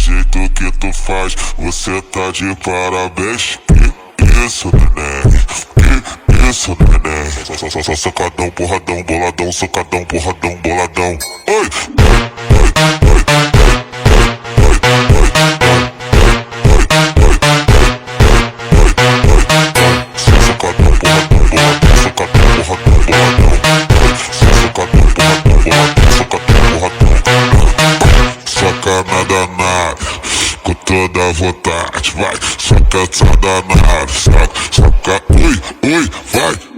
jeito que tu faz, você tá de parabéns. Que isso, neném? Que isso, neném? Só socadão, porradão, boladão, socadão, porradão, boladão. Oi! Soca danada, com toda vontade, vai. Soca danada, soca, ui, vai.